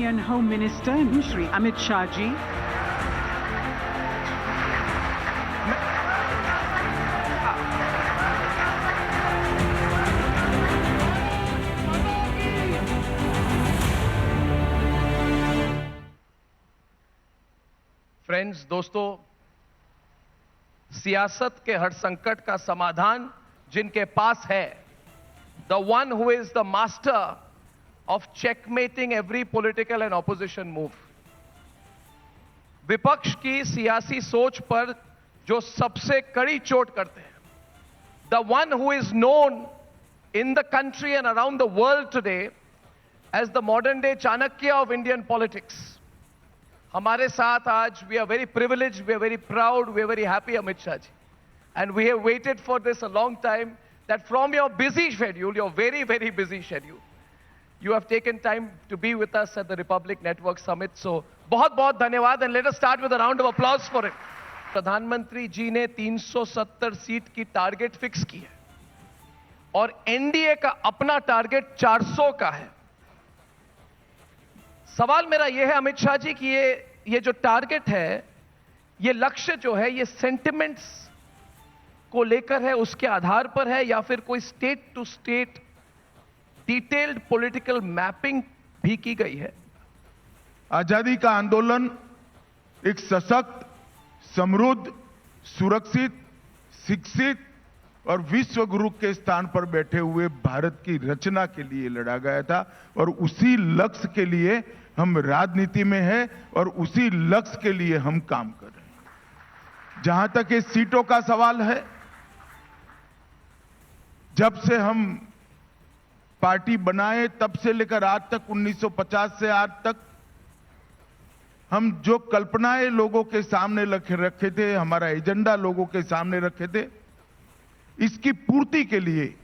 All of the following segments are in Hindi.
Indian Home Minister Shri Amit Shah ji. Friends, दोस्तों, सियासत के हर संकट का समाधान जिनके पास है, the one who is the master of checkmating every political and opposition move, विपक्ष की सियासी सोच पर जो सबसे कड़ी चोट करते हैं, the one who is known in the country and around the world today as the modern day Chanakya of Indian politics, हमारे साथ आज we are very privileged, we are very proud, we are very happy, Amit Shah ji, and we have waited for this a long time, that from your busy schedule, your very very busy schedule, you have taken time to be with us at the Republic Network Summit. So बहुत बहुत धन्यवाद, and let us start with a round of applause for it. प्रधानमंत्री जी ने 370 सीट की टारगेट फिक्स की है और एनडीए का अपना टारगेट 400 का है। सवाल मेरा यह है अमित शाह जी कि ये जो टारगेट है, ये लक्ष्य जो है, ये सेंटिमेंट्स को लेकर है, उसके आधार पर है, या फिर कोई state to state detailed political mapping भी की गई है? आजादी का आंदोलन एक सशक्त, समृद्ध, सुरक्षित, शिक्षित और विश्व गुरु के स्थान पर बैठे हुए भारत की रचना के लिए लड़ा गया था, और उसी लक्ष्य के लिए हम राजनीति में हैं और उसी लक्ष्य के लिए हम काम कर रहे हैं। जहां तक ये सीटों का सवाल है, जब से हम पार्टी बनाए तब से लेकर आज तक, 1950 से आज तक, हम जो कल्पनाएं लोगों के सामने रखे थे, हमारा एजेंडा लोगों के सामने रखे थे, इसकी पूर्ति के लिए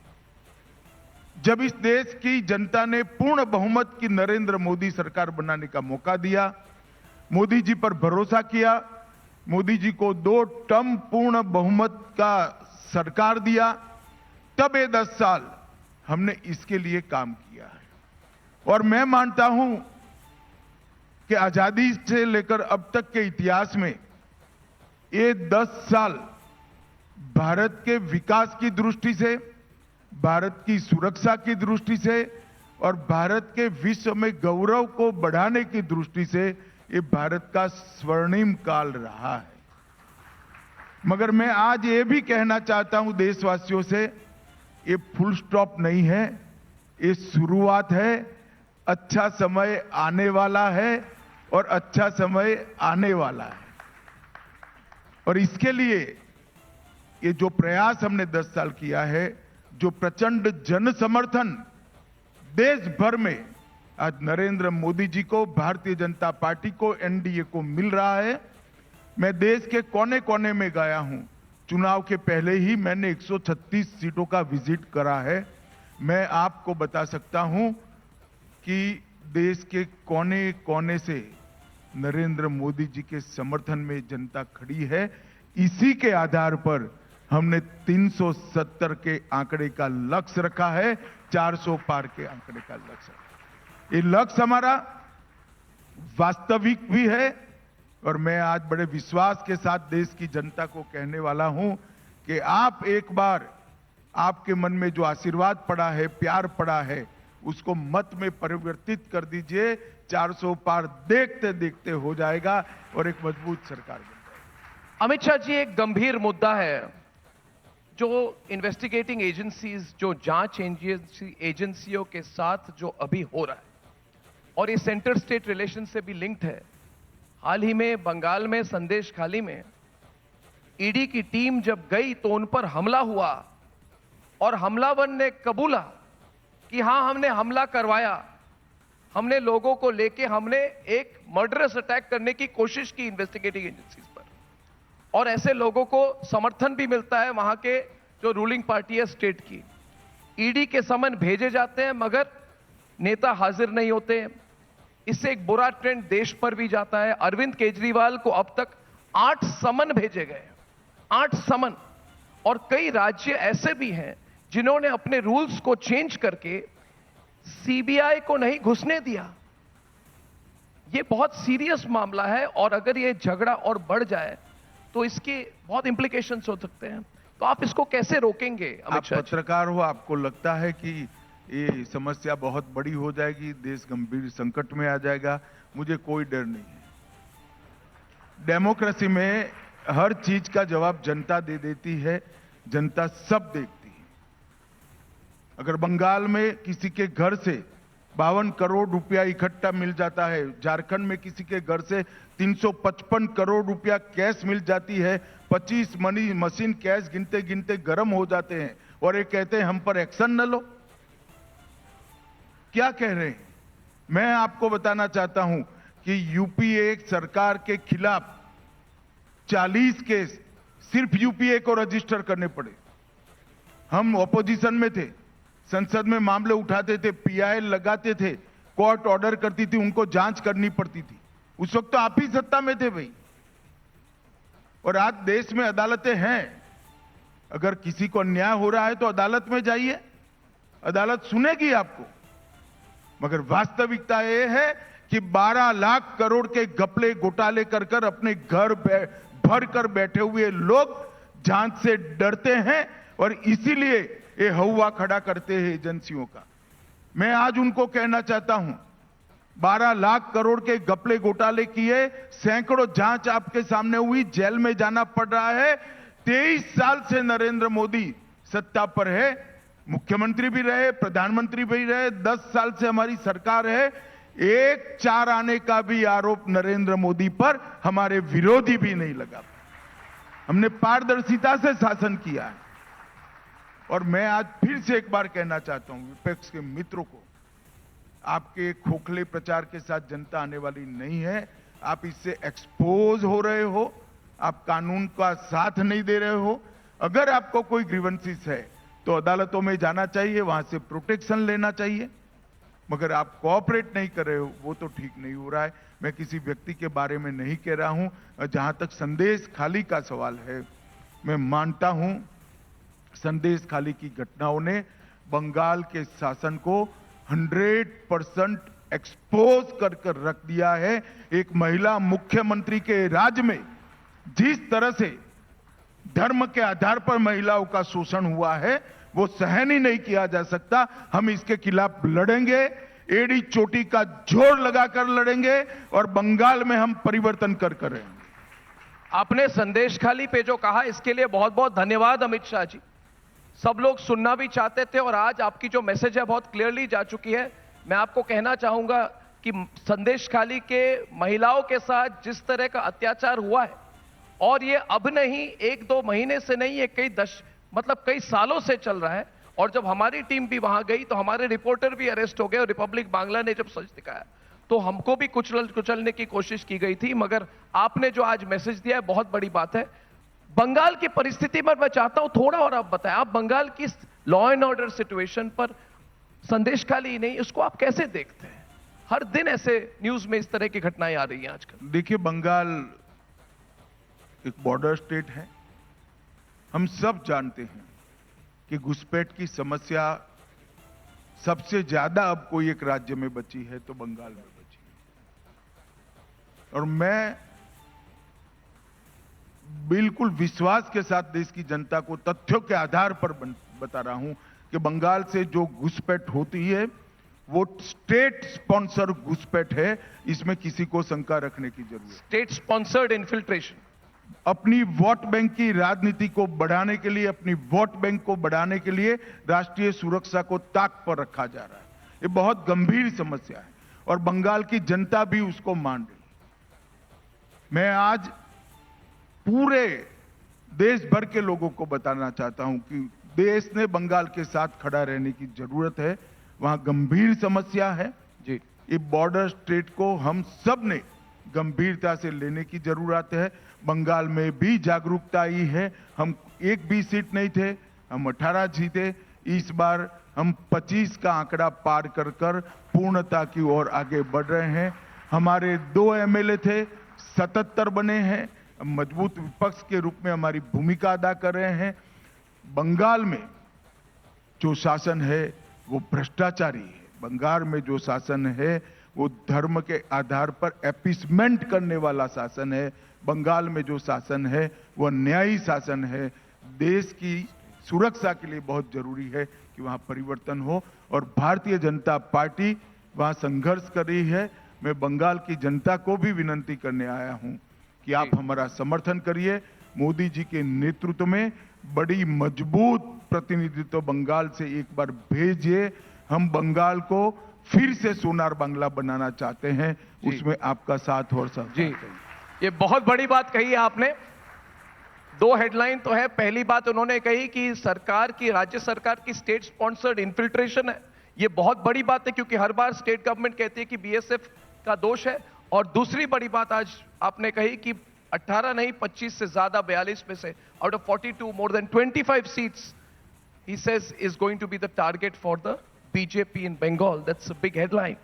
जब इस देश की जनता ने पूर्ण बहुमत की नरेंद्र मोदी सरकार बनाने का मौका दिया, मोदी जी पर भरोसा किया, मोदी जी को 2 टर्म पूर्ण बहुमत का सरकार दिया, तब ये 10 साल हमने इसके लिए काम किया है। और मैं मानता हूं कि आजादी से लेकर अब तक के इतिहास में ये 10 साल भारत के विकास की दृष्टि से, भारत की सुरक्षा की दृष्टि से और भारत के विश्व में गौरव को बढ़ाने की दृष्टि से ये भारत का स्वर्णिम काल रहा है। मगर मैं आज ये भी कहना चाहता हूं देशवासियों से, ये फुल स्टॉप नहीं है, ये शुरुआत है। अच्छा समय आने वाला है और अच्छा समय आने वाला है, और इसके लिए ये जो प्रयास हमने 10 साल किया है, जो प्रचंड जन समर्थन देश भर में आज नरेंद्र मोदी जी को, भारतीय जनता पार्टी को, एनडीए को मिल रहा है। मैं देश के कोने कोने में गया हूं। चुनाव के पहले ही मैंने 136 सीटों का विजिट करा है। मैं आपको बता सकता हूं कि देश के कोने कोने से नरेंद्र मोदी जी के समर्थन में जनता खड़ी है। इसी के आधार पर हमने 370 के आंकड़े का लक्ष्य रखा है, 400 पार के आंकड़े का लक्ष्य। ये लक्ष्य हमारा वास्तविक भी है, और मैं आज बड़े विश्वास के साथ देश की जनता को कहने वाला हूं कि आप एक बार, आपके मन में जो आशीर्वाद पड़ा है, प्यार पड़ा है, उसको मत में परिवर्तित कर दीजिए। 400 पार देखते देखते हो जाएगा और एक मजबूत सरकार बन जाएगी। अमित शाह जी, एक गंभीर मुद्दा है जो इन्वेस्टिगेटिंग एजेंसीज, जो जांच एजेंसियों के साथ जो अभी हो रहा है, और ये सेंटर स्टेट रिलेशन से भी लिंक्ड है। हाल ही में बंगाल में संदेश खाली में ईडी की टीम जब गई तो उन पर हमला हुआ, और हमलावर ने कबूला कि हां, हमने हमला करवाया, हमने लोगों को लेके हमने एक मर्डरस अटैक करने की कोशिश की इन्वेस्टिगेटिंग एजेंसीज पर, और ऐसे लोगों को समर्थन भी मिलता है वहां के जो रूलिंग पार्टी है स्टेट की। ईडी के समन भेजे जाते हैं मगर नेता हाजिर नहीं होते हैं। इससे एक बुरा ट्रेंड देश पर भी जाता है। अरविंद केजरीवाल को अब तक 8 समन भेजे गए, 8 समन, और कई राज्य ऐसे भी हैं जिन्होंने अपने रूल्स को चेंज करके सीबीआई को नहीं घुसने दिया। ये बहुत सीरियस मामला है और अगर ये झगड़ा और बढ़ जाए तो इसके बहुत इंप्लीकेशंस हो सकते हैं। तो आप इसको कैसे रोकेंगे आप अमित शाह जी? पत्रकार हो, आपको लगता है कि ये समस्या बहुत बड़ी हो जाएगी, देश गंभीर संकट में आ जाएगा? मुझे कोई डर नहीं है। डेमोक्रेसी में हर चीज का जवाब जनता दे देती है, जनता सब देखती है। अगर बंगाल में किसी के घर से 52 करोड़ रुपया इकट्ठा मिल जाता है, झारखंड में किसी के घर से 355 करोड़ रुपया कैश मिल जाती है, 25 मनी मशीन कैश गिनते गिनते गर्म हो जाते हैं और ये कहते हैं हम पर एक्शन न लो। क्या कह रहे हैं? मैं आपको बताना चाहता हूं कि यूपीए सरकार के खिलाफ 40 केस सिर्फ यूपीए को रजिस्टर करने पड़े। हम ऑपोजिशन में थे, संसद में मामले उठाते थे, पीआई लगाते थे, कोर्ट ऑर्डर करती थी, उनको जांच करनी पड़ती थी। उस वक्त तो आप ही सत्ता में थे भाई। और आज देश में अदालतें हैं, अगर किसी को अन्याय हो रहा है तो अदालत में जाइए, अदालत सुनेगी आपको। मगर वास्तविकता यह है कि 12 लाख करोड़ के घपले घोटाले कर कर अपने घर भर कर बैठे हुए लोग जांच से डरते हैं और इसीलिए ये हौवा खड़ा करते हैं एजेंसियों का। मैं आज उनको कहना चाहता हूं, 12 लाख करोड़ के घपले घोटाले किए, सैकड़ों जांच आपके सामने हुई, जेल में जाना पड़ रहा है। 23 साल से नरेंद्र मोदी सत्ता पर है, मुख्यमंत्री भी रहे, प्रधानमंत्री भी रहे, 10 साल से हमारी सरकार है। एक चार आने का भी आरोप नरेंद्र मोदी पर हमारे विरोधी भी नहीं लगा। हमने पारदर्शिता से शासन किया है। और मैं आज फिर से एक बार कहना चाहता हूं विपक्ष के मित्रों को, आपके खोखले प्रचार के साथ जनता आने वाली नहीं है। आप इससे एक्सपोज हो रहे हो, आप कानून का साथ नहीं दे रहे हो। अगर आपको कोई ग्रीवेंसेस है तो अदालतों में जाना चाहिए, वहां से प्रोटेक्शन लेना चाहिए। मगर आप कोऑपरेट नहीं कर रहे हो, वो तो ठीक नहीं हो रहा है। मैं किसी व्यक्ति के बारे में नहीं कह रहा हूं। जहां तक संदेश खाली का सवाल है, मैं मानता हूं संदेश खाली की घटनाओं ने बंगाल के शासन को 100% एक्सपोज कर कर रख दिया है। एक महिला मुख्यमंत्री के राज्य में जिस तरह से धर्म के आधार पर महिलाओं का शोषण हुआ है, वो सहन ही नहीं किया जा सकता। हम इसके खिलाफ लड़ेंगे, एड़ी चोटी का जोर लगाकर लड़ेंगे और बंगाल में हम परिवर्तन कर रहेंगे। आपने संदेश खाली पे जो कहा, इसके लिए बहुत बहुत धन्यवाद अमित शाह जी। सब लोग सुनना भी चाहते थे और आज आपकी जो मैसेज है बहुत क्लियरली जा चुकी है। मैं आपको कहना चाहूंगा कि संदेश खाली के महिलाओं के साथ जिस तरह का अत्याचार हुआ है, और ये अब नहीं, 1-2 महीने से नहीं, ये कई सालों से चल रहा है। और जब हमारी टीम भी वहां गई तो हमारे रिपोर्टर भी अरेस्ट हो गए और रिपब्लिक बांग्ला ने जब सच दिखाया तो हमको भी कुचलने की कोशिश की गई थी। मगर आपने जो आज मैसेज दिया है बहुत बड़ी बात है। बंगाल की परिस्थिति पर मैं चाहता हूं थोड़ा और आप बताएं, आप बंगाल की लॉ एंड ऑर्डर सिचुएशन पर संदेश खाली नहीं, उसको आप कैसे देखते हैं? हर दिन ऐसे न्यूज में इस तरह की घटनाएं आ रही हैं आजकल। देखिए, बंगाल एक बॉर्डर स्टेट है। हम सब जानते हैं कि घुसपैठ की समस्या सबसे ज्यादा अब कोई एक राज्य में बची है तो बंगाल में बची है। और मैं बिल्कुल विश्वास के साथ देश की जनता को तथ्यों के आधार पर बता रहा हूं कि बंगाल से जो घुसपैठ होती है वो स्टेट स्पॉन्सर घुसपैठ है। इसमें किसी को शंका रखने की जरूरत है। स्टेट स्पॉन्सर्ड इन्फिल्ट्रेशन, अपनी वोट बैंक की राजनीति को बढ़ाने के लिए, अपनी वोट बैंक को बढ़ाने के लिए राष्ट्रीय सुरक्षा को ताक पर रखा जा रहा है। ये बहुत गंभीर समस्या है और बंगाल की जनता भी उसको मान रही है। मैं आज पूरे देश भर के लोगों को बताना चाहता हूं कि देश ने बंगाल के साथ खड़ा रहने की जरूरत है। वहां गंभीर समस्या है जी। ये बॉर्डर स्टेट को हम सब ने गंभीरता से लेने की जरूरत है। बंगाल में भी जागरूकता आई है। हम एक भी सीट नहीं थे, हम 18 जीते। इस बार हम 25 का आंकड़ा पार कर कर पूर्णता की ओर आगे बढ़ रहे हैं। हमारे 2 एमएलए थे, 77 बने हैं। मजबूत विपक्ष के रूप में हमारी भूमिका अदा कर रहे हैं। बंगाल में जो शासन है वो भ्रष्टाचारी है। बंगाल में जो शासन है वो धर्म के आधार पर अपीसमेंट करने वाला शासन है। बंगाल में जो शासन है वो न्यायी शासन है। देश की सुरक्षा के लिए बहुत जरूरी है कि वहां परिवर्तन हो और भारतीय जनता पार्टी वहां संघर्ष कर रही है। मैं बंगाल की जनता को भी विनती करने आया हूं कि आप हमारा समर्थन करिए। मोदी जी के नेतृत्व में बड़ी मजबूत प्रतिनिधित्व बंगाल से एक बार भेजिए। हम बंगाल को फिर से सोनार बांग्ला बनाना चाहते हैं, उसमें आपका साथ और साथ। जी, ये बहुत बड़ी बात कही है आपने। दो हेडलाइन तो है। पहली बात उन्होंने कही कि सरकार की, राज्य सरकार की स्टेट स्पॉन्सर्ड इन्फिल्ट्रेशन है। ये बहुत बड़ी बात है क्योंकि हर बार स्टेट गवर्नमेंट कहती है कि बीएसएफ का दोष है। और दूसरी बड़ी बात आज आपने कही कि 18 नहीं 25 से ज्यादा 42 में से out of 42 more than 25 seats he says is going to be the target for the BJP in Bengal. That's a big headline.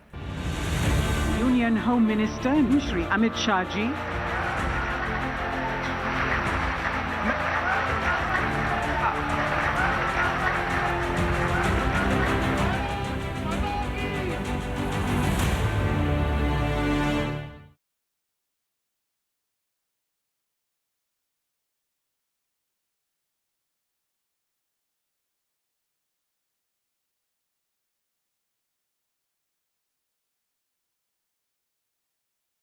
Union Home Minister Shri Amit Shah ji